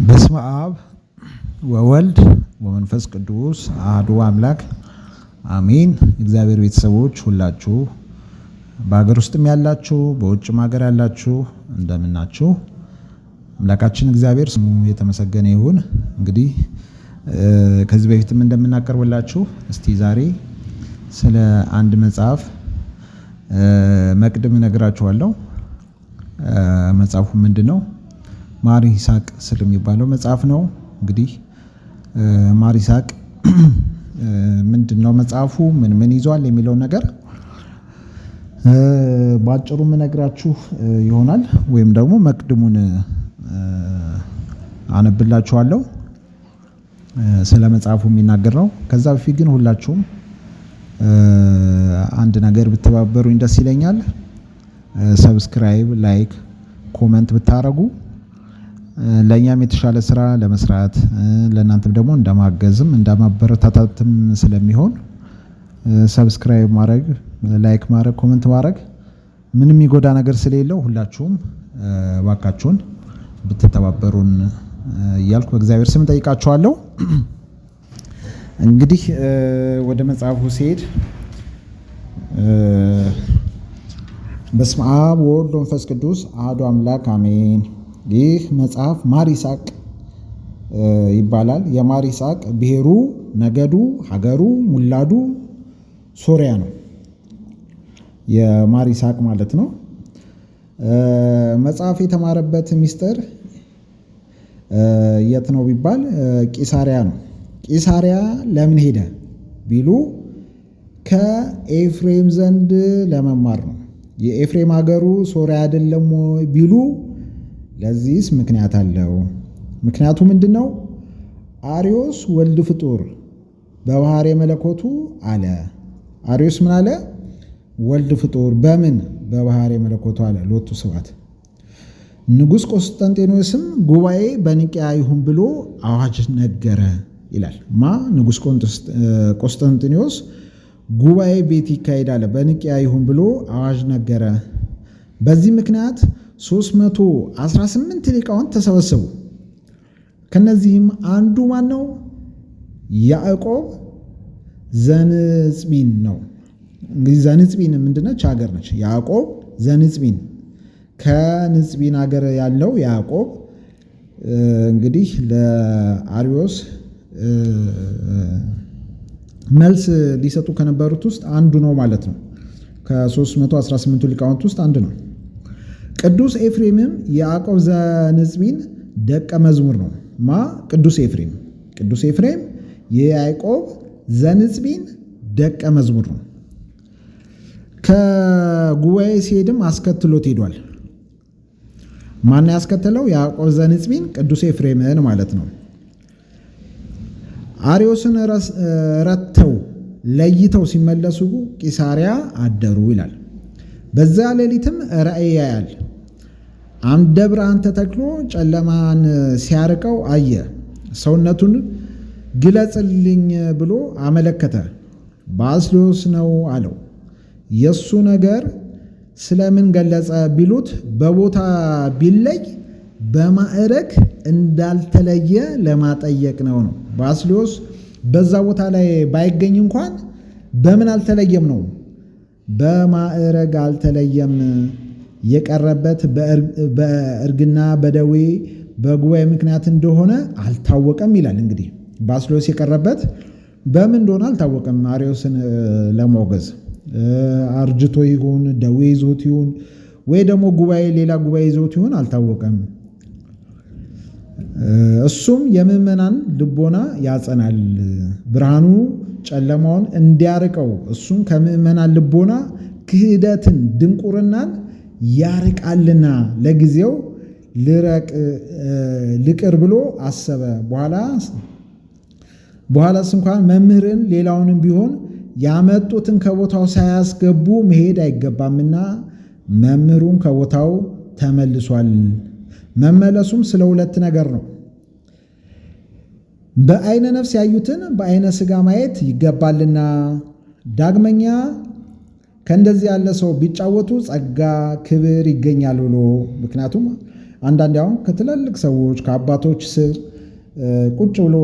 በስመ አብ ወወልድ ወመንፈስ ቅዱስ አሐዱ አምላክ አሜን። እግዚአብሔር ቤተሰቦች ሁላችሁ በሀገር ውስጥም ያላችሁ በውጭም ሀገር ያላችሁ እንደምናችሁ፣ አምላካችን እግዚአብሔር ስሙ የተመሰገነ ይሁን። እንግዲህ ከዚህ በፊትም እንደምናቀርብላችሁ እስቲ ዛሬ ስለ አንድ መጽሐፍ መቅድም እነግራችኋለሁ። መጽሐፉ ምንድነው? ማር ይስሐቅ ስለሚባለው መጽሐፍ ነው። እንግዲህ ማር ይስሐቅ ምንድነው መጽሐፉ ምን ይዟል የሚለው ነገር ባጭሩ ምነግራችሁ ይሆናል፣ ወይም ደግሞ መቅድሙን አነብላችኋለሁ። ስለ መጽሐፉ የሚናገር ነው። ከዛ በፊት ግን ሁላችሁም አንድ ነገር ብትተባበሩኝ ደስ ይለኛል። ሰብስክራይብ፣ ላይክ፣ ኮመንት ብታረጉ ለኛም የተሻለ ስራ ለመስራት ለእናንተም ደግሞ እንደማገዝም እንደማበረታታትም ስለሚሆን ሰብስክራይብ ማድረግ፣ ላይክ ማድረግ፣ ኮመንት ማድረግ ምንም የሚጎዳ ነገር ስለሌለው ሁላችሁም ባካችሁን ብትተባበሩን እያልኩ በእግዚአብሔር ስም ጠይቃችኋለሁ። እንግዲህ ወደ መጽሐፉ ሲሄድ በስመ አብ ወወልድ ወመንፈስ ቅዱስ አሐዱ አምላክ አሜን። ይህ መጽሐፍ ማር ይስሐቅ ይባላል። የማር ይስሐቅ ብሔሩ፣ ነገዱ፣ ሀገሩ፣ ሙላዱ ሶሪያ ነው። የማር ይስሐቅ ማለት ነው። መጽሐፍ የተማረበት ሚስጥር የት ነው ቢባል ቂሳሪያ ነው። ቂሳሪያ ለምን ሄደ ቢሉ ከኤፍሬም ዘንድ ለመማር ነው። የኤፍሬም ሀገሩ ሶሪያ አይደለም ወይ ቢሉ ለዚህስ ምክንያት አለው። ምክንያቱ ምንድነው? አርዮስ ወልድ ፍጡር በባህሪ መለኮቱ አለ። አርዮስ ምን አለ? ወልድ ፍጡር በምን በባህሪ መለኮቱ አለ። ሎቱ ስብሐት። ንጉሥ ቆስጠንጢኖስም ጉባኤ በኒቅያ ይሁን ብሎ አዋጅ ነገረ ይላል። ንጉሥ ቆስጠንጢኖስ ጉባኤ ቤት ይካሄዳል በኒቅያ ይሁን ብሎ አዋጅ ነገረ። በዚህ ምክንያት 318 ሊቃውንት ተሰበሰቡ። ከነዚህም አንዱ ማን ነው? ያዕቆብ ዘንጽቢን ነው። እንግዲህ ዘንጽቢን ምንድነች? ሀገር ነች። ያዕቆብ ዘንጽቢን ከንጽቢን ሀገር ያለው ያዕቆብ እንግዲህ ለአርዮስ መልስ ሊሰጡ ከነበሩት ውስጥ አንዱ ነው ማለት ነው። ከ318 ሊቃውንት ውስጥ አንዱ ነው። ቅዱስ ኤፍሬምም የያዕቆብ ዘንጽቢን ደቀ መዝሙር ነው። ቅዱስ ኤፍሬም የያዕቆብ ዘንጽቢን ደቀ መዝሙር ነው። ከጉባኤ ሲሄድም አስከትሎት ሄዷል። ማን ያስከተለው? ያዕቆብ ዘንጽቢን ቅዱስ ኤፍሬምን ማለት ነው። አርዮስን ረተው ለይተው ሲመለሱ ቂሳሪያ አደሩ ይላል። በዛ ሌሊትም ራእይ ያያል። አምደ ብርሃን ተተክሎ ጨለማን ሲያርቀው አየ። ሰውነቱን ግለጽልኝ ብሎ አመለከተ። ባስልዮስ ነው አለው። የእሱ ነገር ስለምን ገለጸ ቢሉት በቦታ ቢለይ በማዕረግ እንዳልተለየ ለማጠየቅ ነው። ባስልዮስ በዛ ቦታ ላይ ባይገኝ እንኳን በምን አልተለየም ነው? በማዕረግ አልተለየም። የቀረበት በእርግና በደዌ በጉባኤ ምክንያት እንደሆነ አልታወቀም ይላል። እንግዲህ ባስልዮስ የቀረበት በምን እንደሆነ አልታወቀም። አርዮስን ለማውገዝ አርጅቶ ይሁን ደዌ ይዞት ይሁን ወይ ደግሞ ሌላ ጉባኤ ይዞት ይሁን አልታወቀም። እሱም የምዕመናን ልቦና ያጸናል፣ ብርሃኑ ጨለማውን እንዲያርቀው እሱም ከምዕመናን ልቦና ክህደትን ድንቁርናን ያርቃልና ለጊዜው ልቅር ብሎ አሰበ። በኋላስ እንኳን መምህርን ሌላውንም ቢሆን ያመጡትን ከቦታው ሳያስገቡ መሄድ አይገባምና መምህሩን ከቦታው ተመልሷል። መመለሱም ስለ ሁለት ነገር ነው። በአይነ ነፍስ ያዩትን በአይነ ሥጋ ማየት ይገባልና፣ ዳግመኛ ከእንደዚህ ያለ ሰው ቢጫወቱ ጸጋ ክብር ይገኛል ብሎ። ምክንያቱም አንዳንዴ አሁን ከትላልቅ ሰዎች ከአባቶች ስር ቁጭ ብሎ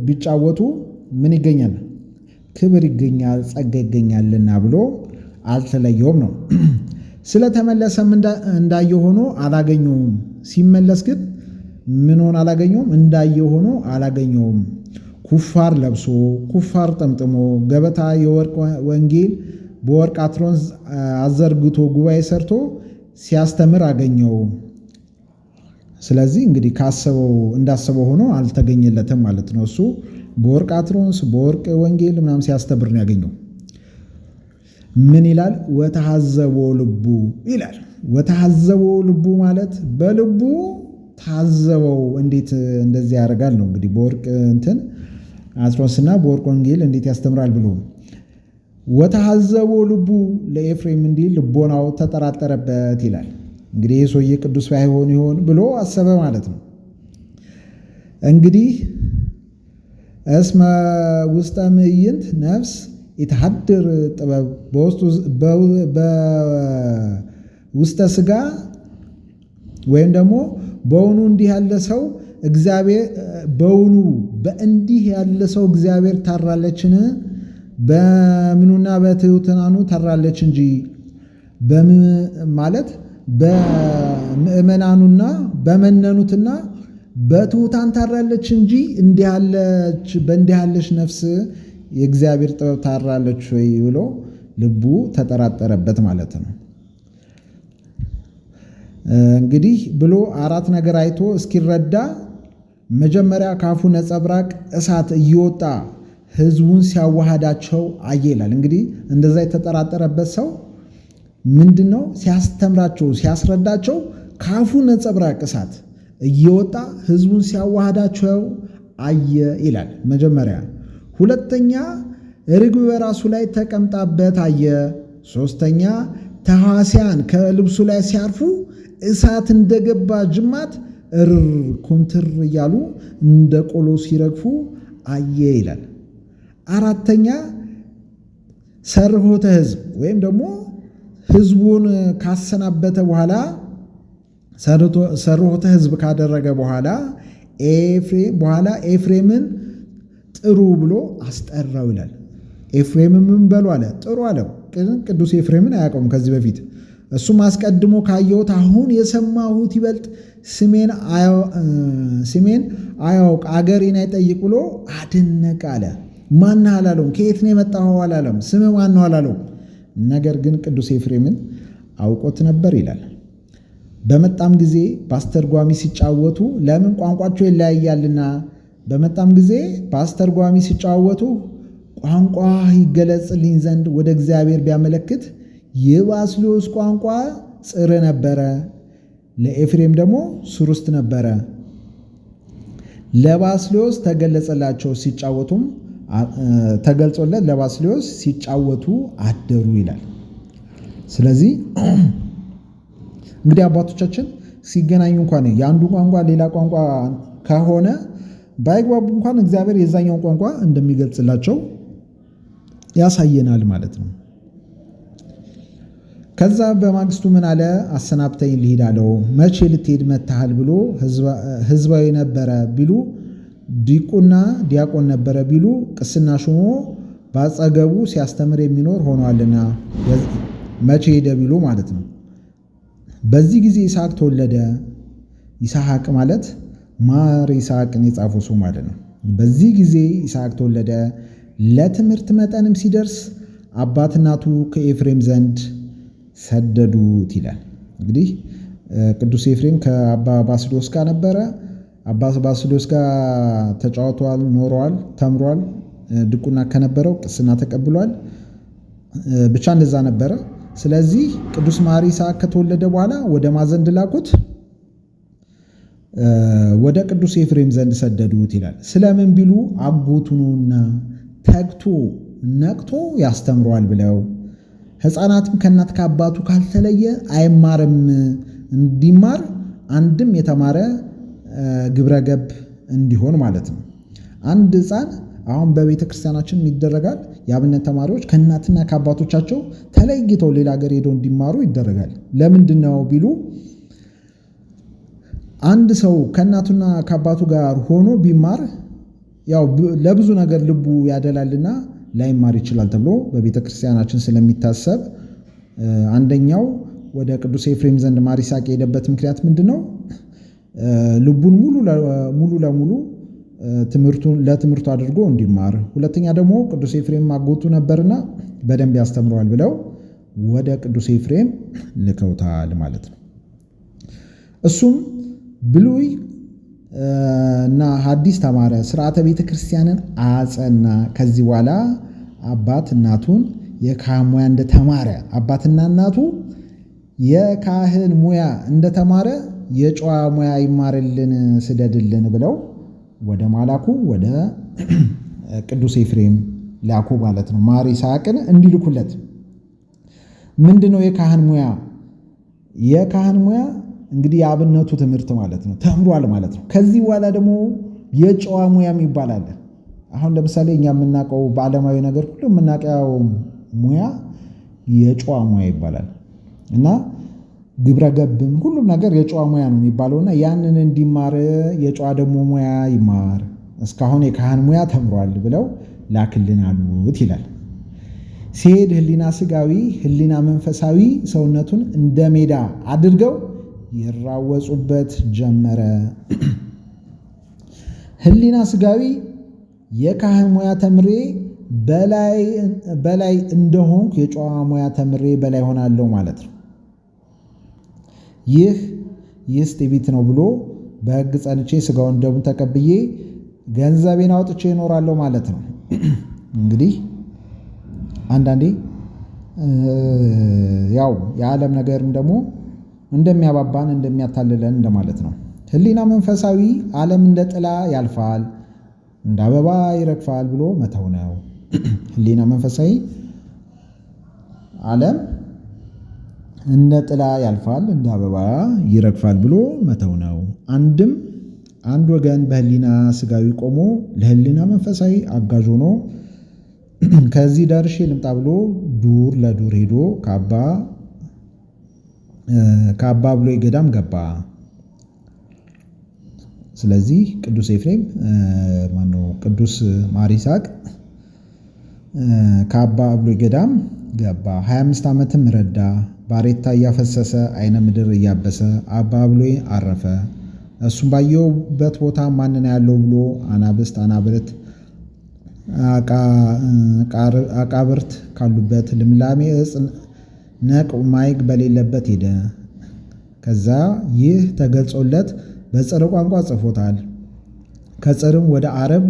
ቢጫወቱ ምን ይገኛል? ክብር ይገኛል፣ ጸጋ ይገኛልና ብሎ አልተለየውም ነው። ስለተመለሰም እንዳየ ሆኖ አላገኘውም። ሲመለስ ግን ምን ሆኖ አላገኘውም? እንዳየ ሆኖ አላገኘውም። ኩፋር ለብሶ ኩፋር ጠምጥሞ ገበታ የወርቅ ወንጌል በወርቅ አትሮንስ አዘርግቶ ጉባኤ ሰርቶ ሲያስተምር አገኘው። ስለዚህ እንግዲህ እንዳሰበው ሆኖ አልተገኘለትም ማለት ነው። እሱ በወርቅ አትሮንስ በወርቅ ወንጌል ምናምን ሲያስተምር ነው ያገኘው። ምን ይላል? ወተሐዘቦ ልቡ ይላል። ወተሐዘቦ ልቡ ማለት በልቡ ታዘበው። እንዴት እንደዚህ ያደርጋል ነው እንግዲህ በወርቅ አትሮንስና በወርቅ ወንጌል እንዴት ያስተምራል ብሎ ወተሐዘቦ ልቡ ለኤፍሬም እንዲህ ልቦናው ተጠራጠረበት ይላል። እንግዲህ ይህ ሰውዬ ቅዱስ ባይሆን ይሆን ብሎ አሰበ ማለት ነው። እንግዲህ እስመ ውስጠ ምዕይንት ነፍስ ይተሐድር ጥበብ በውስተ ሥጋ ወይም ደግሞ በውኑ እንዲህ ያለ ሰው እግዚአብሔር በውኑ በእንዲህ ያለ ሰው እግዚአብሔር ታራለችን? በምኑና በትሑታኑ ታራለች እንጂ ማለት በምእመናኑና በመነኑትና በትሑታን ታራለች እንጂ በእንዲህ ያለች ነፍስ የእግዚአብሔር ጥበብ ታራለች ወይ ብሎ ልቡ ተጠራጠረበት ማለት ነው። እንግዲህ ብሎ አራት ነገር አይቶ እስኪረዳ መጀመሪያ ካፉ ነጸብራቅ እሳት እየወጣ ሕዝቡን ሲያዋሃዳቸው አየ ይላል። እንግዲህ እንደዛ የተጠራጠረበት ሰው ምንድን ነው ሲያስተምራቸው ሲያስረዳቸው ካፉ ነጸብራቅ እሳት እየወጣ ሕዝቡን ሲያዋሃዳቸው አየ ይላል መጀመሪያ። ሁለተኛ ርግብ በራሱ ላይ ተቀምጣበት አየ። ሶስተኛ ተሐዋስያን ከልብሱ ላይ ሲያርፉ እሳት እንደገባ ጅማት ኩምትር እያሉ እንደ ቆሎ ሲረግፉ አየ ይላል። አራተኛ ሰርሆተ ሕዝብ ወይም ደግሞ ሕዝቡን ካሰናበተ በኋላ ሰርሆተ ሕዝብ ካደረገ በኋላ ኤፍሬምን ጥሩ ብሎ አስጠራው ይላል። ኤፍሬምን ምን በሉ አለ? ጥሩ አለው። ቅዱስ ኤፍሬምን አያውቀውም ከዚህ በፊት። እሱም አስቀድሞ ካየሁት አሁን የሰማሁት ይበልጥ ስሜን አያውቅ አገሬን አይጠይቅ ብሎ አደነቀ አለ። ማነህ አላለውም። ከየት ነው የመጣኸው አላለም። ስም ማን ነው አላለውም። ነገር ግን ቅዱስ ኤፍሬምን አውቆት ነበር ይላል። በመጣም ጊዜ በአስተርጓሚ ሲጫወቱ ለምን ቋንቋቸው ይለያያልና በመጣም ጊዜ በአስተርጓሚ ሲጫወቱ ቋንቋ ይገለጽልኝ ዘንድ ወደ እግዚአብሔር ቢያመለክት የባስልዮስ ቋንቋ ጽር ነበረ፣ ለኤፍሬም ደግሞ ሱርስት ነበረ። ለባስልዮስ ተገልጾለት ለባስልዮስ ሲጫወቱ አደሩ ይላል። ስለዚህ እንግዲህ አባቶቻችን ሲገናኙ እንኳን የአንዱ ቋንቋ ሌላ ቋንቋ ከሆነ ባይግባቡ እንኳን እግዚአብሔር የዛኛውን ቋንቋ እንደሚገልጽላቸው ያሳየናል ማለት ነው። ከዛ በማግስቱ ምን አለ? አሰናብተኝ ልሂድ አለው። መቼ ልትሄድ መታሃል ብሎ ሕዝባዊ ነበረ ቢሉ ዲቁና ዲያቆን ነበረ ቢሉ ቅስና ሹሞ ባጸገቡ ሲያስተምር የሚኖር ሆኗልና መቼ ሄደ ቢሉ ማለት ነው። በዚህ ጊዜ ይስሐቅ ተወለደ። ይስሐቅ ማለት ማር ይስሐቅን የጻፈው ሰው ማለት ነው። በዚህ ጊዜ ይስሐቅ ተወለደ። ለትምህርት መጠንም ሲደርስ አባት እናቱ ከኤፍሬም ዘንድ ሰደዱት ይላል። እንግዲህ ቅዱስ ኤፍሬም ከአባ ባስልዮስ ጋር ነበረ። አባ ባስልዮስ ጋር ተጫውተዋል፣ ኖረዋል፣ ተምሯል። ድቁና ከነበረው ቅስና ተቀብሏል። ብቻ እንደዛ ነበረ። ስለዚህ ቅዱስ ማር ይስሐቅ ከተወለደ በኋላ ወደ ማዘንድ ላኩት፣ ወደ ቅዱስ ኤፍሬም ዘንድ ሰደዱት ይላል። ስለምን ቢሉ አጎቱ ነውና ተግቶ ነቅቶ ያስተምረዋል ብለው። ሕፃናትም ከእናት ከአባቱ ካልተለየ አይማርም። እንዲማር አንድም የተማረ ግብረ ገብ እንዲሆን ማለት ነው። አንድ ሕፃን አሁን በቤተ ክርስቲያናችን ይደረጋል። የአብነት ተማሪዎች ከእናትና ከአባቶቻቸው ተለይተው ሌላ ሀገር ሄደው እንዲማሩ ይደረጋል። ለምንድን ነው ቢሉ አንድ ሰው ከእናቱና ከአባቱ ጋር ሆኖ ቢማር ያው ለብዙ ነገር ልቡ ያደላልና ላይማር ይችላል ተብሎ በቤተ ክርስቲያናችን ስለሚታሰብ አንደኛው ወደ ቅዱስ ኤፍሬም ዘንድ ማር ይስሐቅ የሄደበት ምክንያት ምንድን ነው? ልቡን ሙሉ ለሙሉ ለትምህርቱ አድርጎ እንዲማር፣ ሁለተኛ ደግሞ ቅዱስ ኤፍሬም ማጎቱ ነበርና በደንብ ያስተምረዋል ብለው ወደ ቅዱስ ኤፍሬም ልከውታል ማለት ነው። እሱም ብሉይ እና ሐዲስ ተማረ፣ ስርዓተ ቤተ ክርስቲያንን አጸና። ከዚህ በኋላ አባት እናቱን የካህን ሙያ እንደተማረ አባትና እናቱ የካህን ሙያ እንደተማረ የጨዋ ሙያ ይማርልን ስደድልን ብለው ወደ ማላኩ ወደ ቅዱስ ኤፍሬም ላኩ ማለት ነው። ማር ይስሐቅን እንዲልኩለት። ምንድነው የካህን ሙያ? የካህን ሙያ እንግዲህ የአብነቱ ትምህርት ማለት ነው፣ ተምሯል ማለት ነው። ከዚህ በኋላ ደግሞ የጨዋ ሙያም ይባላል። አሁን ለምሳሌ እኛ የምናውቀው በዓለማዊ ነገር ሁሉ የምናውቀው ሙያ የጨዋ ሙያ ይባላል እና ግብረ ገብም ሁሉም ነገር የጨዋ ሙያ ነው የሚባለውና ያንን እንዲማር የጨዋ ደግሞ ሙያ ይማር፣ እስካሁን የካህን ሙያ ተምሯል ብለው ላክልን አሉት ይላል። ሲሄድ ሕሊና ሥጋዊ ሕሊና መንፈሳዊ ሰውነቱን እንደ ሜዳ አድርገው ይራወጹበት ጀመረ። ሕሊና ሥጋዊ የካህን ሙያ ተምሬ በላይ እንደሆንኩ የጨዋ ሙያ ተምሬ በላይ ሆናለሁ ማለት ነው። ይህ ትዕቢት ነው ብሎ በሕግ ጸንቼ ሥጋውን ደሙን ተቀብዬ ገንዘቤን አውጥቼ እኖራለሁ ማለት ነው። እንግዲህ አንዳንዴ ያው የዓለም ነገርም ደግሞ እንደሚያባባን እንደሚያታልለን እንደማለት ነው። ሕሊና መንፈሳዊ ዓለም እንደ ጥላ ያልፋል እንደ አበባ ይረግፋል ብሎ መተው ነው። ሕሊና መንፈሳዊ ዓለም እንደ ጥላ ያልፋል እንደ አበባ ይረግፋል ብሎ መተው ነው። አንድ ወገን በሕሊና ሥጋዊ ቆሞ ለሕሊና መንፈሳዊ አጋዥ ሆኖ ከዚህ ደርሼ ልምጣ ብሎ ዱር ለዱር ሄዶ ከአባ ብሎይ ገዳም ገባ። ስለዚህ ቅዱስ ኤፍሬም ቅዱስ ማር ይስሐቅ ከአባ ብሎይ ገዳም ገባ። 25 ዓመትም ረዳ። ባሬታ እያፈሰሰ አይነ ምድር እያበሰ አባ ብሎይ አረፈ። እሱም ባየውበት ቦታ ማንን ያለው ብሎ አናብርት አቃብርት ካሉበት ልምላሜ ዕፅ ነቅ ማይግ በሌለበት ሄደ። ከዛ ይህ ተገልጾለት በጽር ቋንቋ ጽፎታል። ከጽርም ወደ አረብ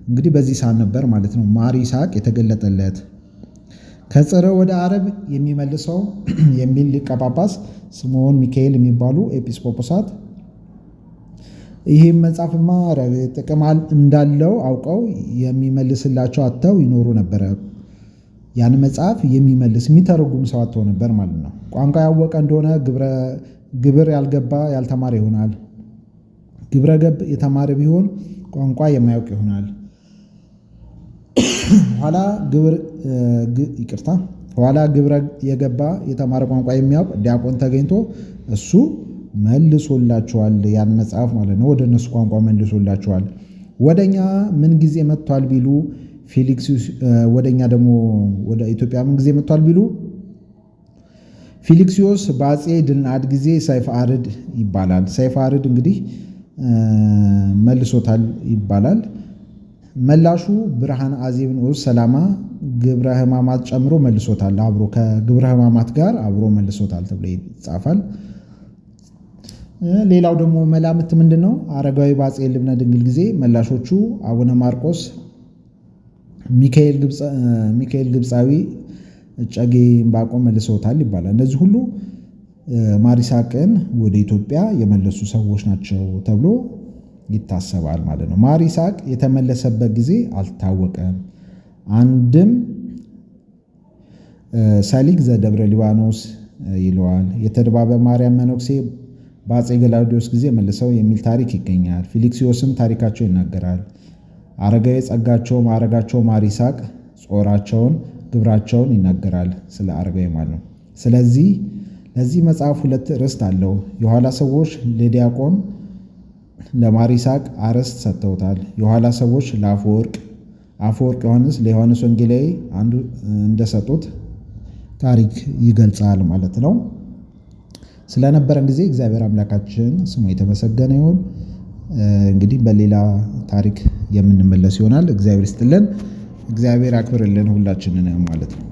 እንግዲህ በዚህ ሰዓት ነበር ማለት ነው ማር ይስሐቅ የተገለጠለት። ከጽር ወደ አረብ የሚመልሰው የሚል ሊቀ ጳጳስ ስምዖን ሚካኤል የሚባሉ ኤጲስቆጶሳት ይህም መጽሐፍማ ጥቅም እንዳለው አውቀው የሚመልስላቸው አጥተው ይኖሩ ነበረ። ያን መጽሐፍ የሚተረጉም ሰው አጥተው ነበር ማለት ነው። ቋንቋ ያወቀ እንደሆነ ግብር ያልገባ ያልተማረ ይሆናል። ግብረ ገብ የተማረ ቢሆን ቋንቋ የማያውቅ ይሆናል። ኋላ ግብረ የገባ የተማረ ቋንቋ የሚያውቅ ዲያቆን ተገኝቶ እሱ መልሶላቸዋል። ያን መጽሐፍ ማለት ነው ወደ እነሱ ቋንቋ መልሶላቸዋል። ወደኛ ምን ጊዜ መጥቷል ቢሉ ወደኛ ደግሞ ወደ ኢትዮጵያ ምን ጊዜ መጥቷል ቢሉ ፊልክስዮስ በአፄ ድልናድ ጊዜ ሰይፈ አርድ ይባላል። ሰይፈ አርድ እንግዲህ መልሶታል ይባላል። መላሹ ብርሃን አዜብ ንዑስ ሰላማ ግብረ ሕማማት ጨምሮ መልሶታል። አብሮ ከግብረ ሕማማት ጋር አብሮ መልሶታል ተብሎ ይጻፋል። ሌላው ደግሞ መላምት ምንድን ነው? አረጋዊ በአፄ ልብነ ድንግል ጊዜ መላሾቹ አቡነ ማርቆስ፣ ሚካኤል ግብፃዊ፣ እጨጌ ዕንባቆም መልሰውታል ይባላል። እነዚህ ሁሉ ማር ይስሐቅን ወደ ኢትዮጵያ የመለሱ ሰዎች ናቸው ተብሎ ይታሰባል ማለት ነው። ማር ይስሐቅ የተመለሰበት ጊዜ አልታወቀም። አንድም ሰሊግ ዘደብረ ሊባኖስ ይለዋል። የተድባበ ማርያም መነኩሴ በአፄ ገላውዴዎስ ጊዜ መልሰው የሚል ታሪክ ይገኛል። ፊልክስዮስም ታሪካቸው ይናገራል። አረጋዊ ጸጋቸው ማዕረጋቸው ማር ይስሐቅ ጾራቸውን ግብራቸውን ይናገራል ስለ አረጋዊ ማለት ነው። ስለዚህ ለዚህ መጽሐፍ 2 ርዕስት አለው። የኋላ ሰዎች ለዲያቆን ለማር ይስሐቅ አርዕስት ሰጥተውታል። የኋላ ሰዎች አፈወርቅ ዮሐንስ ለዮሐንስ ወንጌላዊ አንዱ እንደሰጡት ታሪክ ይገልጻል ማለት ነው። ስለነበረን ጊዜ እግዚአብሔር አምላካችን ስሙ የተመሰገነ ይሁን። እንግዲህ በሌላ ታሪክ የምንመለስ ይሆናል። እግዚአብሔር ይስጥልን፣ እግዚአብሔር አክብርልን ሁላችንን ማለት ነው።